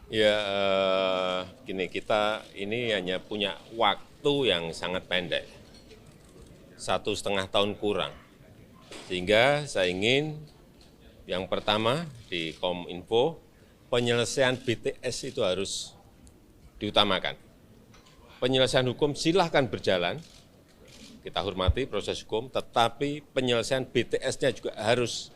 Ya, gini, kita ini hanya punya waktu yang sangat pendek, 1,5 tahun kurang. Sehingga saya ingin yang pertama di Kominfo, penyelesaian BTS itu harus diutamakan. Penyelesaian hukum silahkan berjalan, kita hormati proses hukum, tetapi penyelesaian BTS-nya juga harus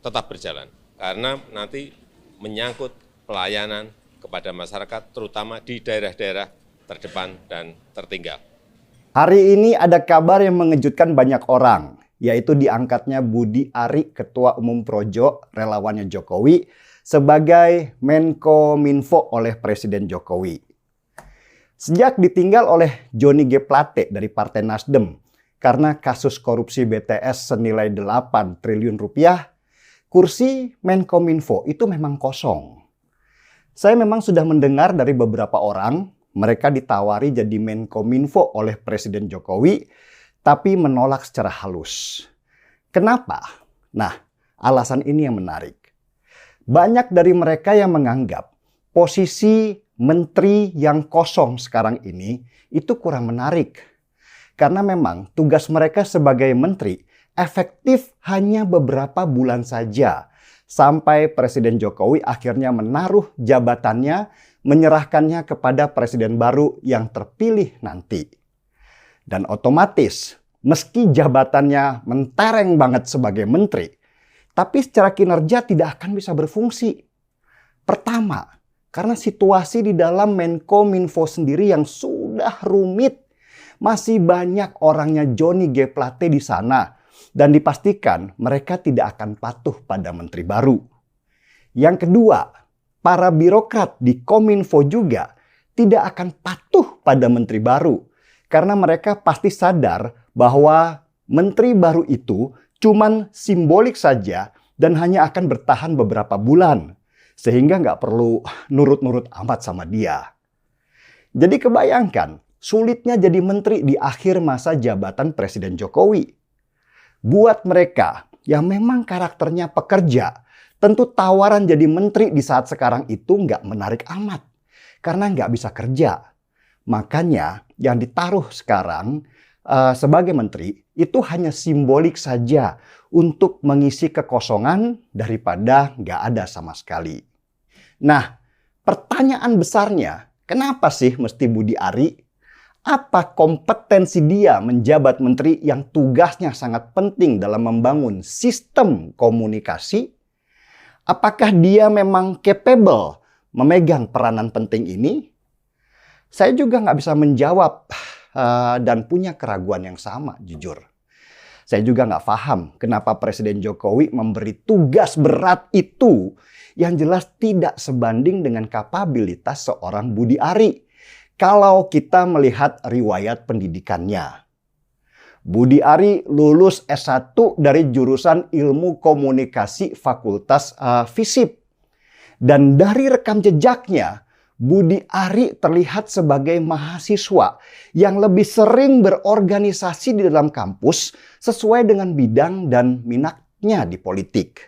tetap berjalan. Karena nanti menyangkut pelayanan kepada masyarakat, terutama di daerah-daerah terdepan dan tertinggal. Hari ini ada kabar yang mengejutkan banyak orang, yaitu diangkatnya Budi Ari, Ketua Umum Projo, relawannya Jokowi, sebagai Menko Minfo oleh Presiden Jokowi. Sejak ditinggal oleh Johnny G. Plate dari Partai Nasdem karena kasus korupsi BTS senilai 8 triliun rupiah, kursi Menko Minfo itu memang kosong. Saya memang sudah mendengar dari beberapa orang, mereka ditawari jadi Menko Minfo oleh Presiden Jokowi, tapi menolak secara halus. Kenapa? Nah, alasan ini yang menarik. Banyak dari mereka yang menganggap posisi menteri yang kosong sekarang ini itu kurang menarik. Karena memang tugas mereka sebagai menteri efektif hanya beberapa bulan saja. Sampai Presiden Jokowi akhirnya menaruh jabatannya, menyerahkannya kepada presiden baru yang terpilih nanti. Dan otomatis, meski jabatannya mentereng banget sebagai menteri, tapi secara kinerja tidak akan bisa berfungsi. Pertama, karena situasi di dalam Menko Minfo sendiri yang sudah rumit. Masih banyak orangnya Johnny G. Plate di sana. Dan dipastikan mereka tidak akan patuh pada menteri baru. Yang kedua, para birokrat di Kominfo juga tidak akan patuh pada menteri baru. Karena mereka pasti sadar bahwa menteri baru itu cuman simbolik saja dan hanya akan bertahan beberapa bulan. Sehingga nggak perlu nurut-nurut amat sama dia. Jadi kebayangkan, sulitnya jadi menteri di akhir masa jabatan Presiden Jokowi. Buat mereka yang memang karakternya pekerja, tentu tawaran jadi menteri di saat sekarang itu nggak menarik amat. Karena nggak bisa kerja. Makanya yang ditaruh sekarang sebagai menteri itu hanya simbolik saja untuk mengisi kekosongan daripada nggak ada sama sekali. Nah, pertanyaan besarnya, kenapa sih mesti Budi Ari? Apa kompetensi dia menjabat menteri yang tugasnya sangat penting dalam membangun sistem komunikasi? Apakah dia memang capable memegang peranan penting ini? Saya juga nggak bisa menjawab dan punya keraguan yang sama, jujur. Saya juga nggak paham kenapa Presiden Jokowi memberi tugas berat itu yang jelas tidak sebanding dengan kapabilitas seorang Budi Ari. Kalau kita melihat riwayat pendidikannya. Budi Ari lulus S1 dari jurusan Ilmu Komunikasi Fakultas FISIP. Dan dari rekam jejaknya, Budi Ari terlihat sebagai mahasiswa yang lebih sering berorganisasi di dalam kampus sesuai dengan bidang dan minatnya di politik.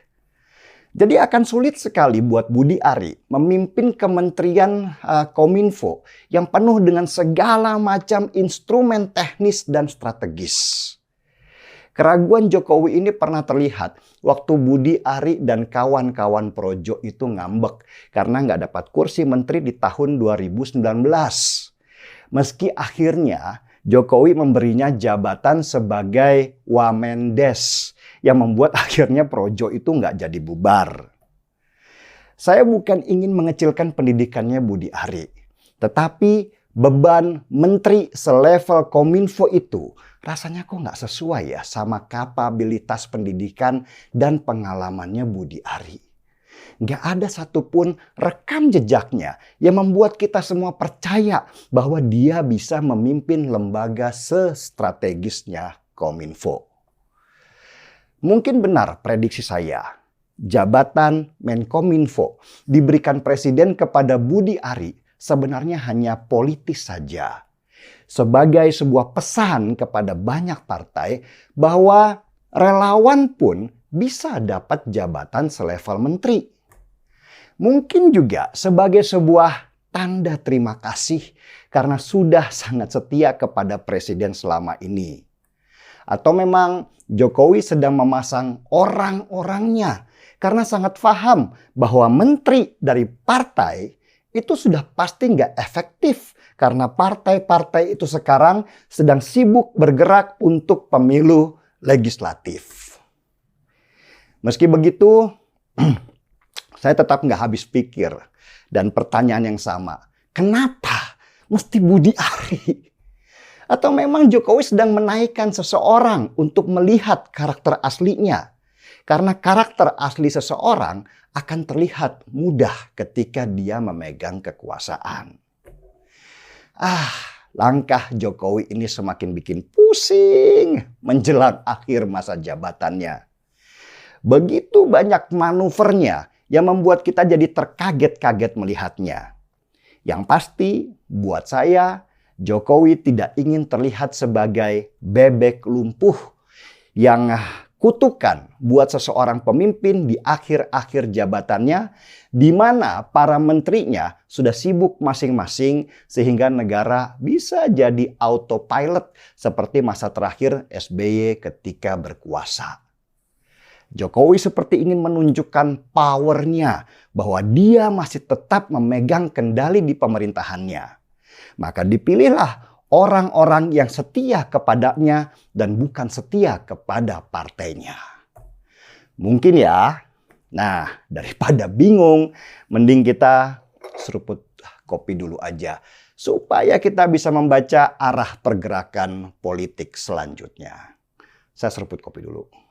Jadi akan sulit sekali buat Budi Ari memimpin Kementerian Kominfo yang penuh dengan segala macam instrumen teknis dan strategis. Keraguan Jokowi ini pernah terlihat waktu Budi Ari dan kawan-kawan Projo itu ngambek karena nggak dapat kursi menteri di tahun 2019. Meski akhirnya Jokowi memberinya jabatan sebagai Wamendes yang membuat akhirnya Projo itu nggak jadi bubar. Saya bukan ingin mengecilkan pendidikannya Budi Ari, tetapi beban menteri selevel Kominfo itu rasanya kok nggak sesuai ya sama kapabilitas pendidikan dan pengalamannya Budi Ari. Nggak ada satupun rekam jejaknya yang membuat kita semua percaya bahwa dia bisa memimpin lembaga sestrategisnya Kominfo. Mungkin benar prediksi saya. Jabatan Menkominfo diberikan Presiden kepada Budi Ari sebenarnya hanya politis saja. Sebagai sebuah pesan kepada banyak partai bahwa relawan pun bisa dapat jabatan selevel menteri. Mungkin juga sebagai sebuah tanda terima kasih karena sudah sangat setia kepada presiden selama ini. Atau memang Jokowi sedang memasang orang-orangnya karena sangat paham bahwa menteri dari partai itu sudah pasti nggak efektif karena partai-partai itu sekarang sedang sibuk bergerak untuk pemilu legislatif. Meski begitu, saya tetap nggak habis pikir dan pertanyaan yang sama. Kenapa mesti Budi Ari? Atau memang Jokowi sedang menaikkan seseorang untuk melihat karakter aslinya? Karena karakter asli seseorang akan terlihat mudah ketika dia memegang kekuasaan. Langkah Jokowi ini semakin bikin pusing menjelang akhir masa jabatannya. Begitu banyak manuvernya yang membuat kita jadi terkaget-kaget melihatnya. Yang pasti buat saya, Jokowi tidak ingin terlihat sebagai bebek lumpuh yang kutukan buat seseorang pemimpin di akhir-akhir jabatannya, di mana para menterinya sudah sibuk masing-masing sehingga negara bisa jadi autopilot seperti masa terakhir SBY ketika berkuasa. Jokowi seperti ingin menunjukkan powernya bahwa dia masih tetap memegang kendali di pemerintahannya. Maka dipilihlah orang-orang yang setia kepadanya dan bukan setia kepada partainya. Mungkin ya. Nah, daripada bingung, mending kita seruput kopi dulu aja. Supaya kita bisa membaca arah pergerakan politik selanjutnya. Saya seruput kopi dulu.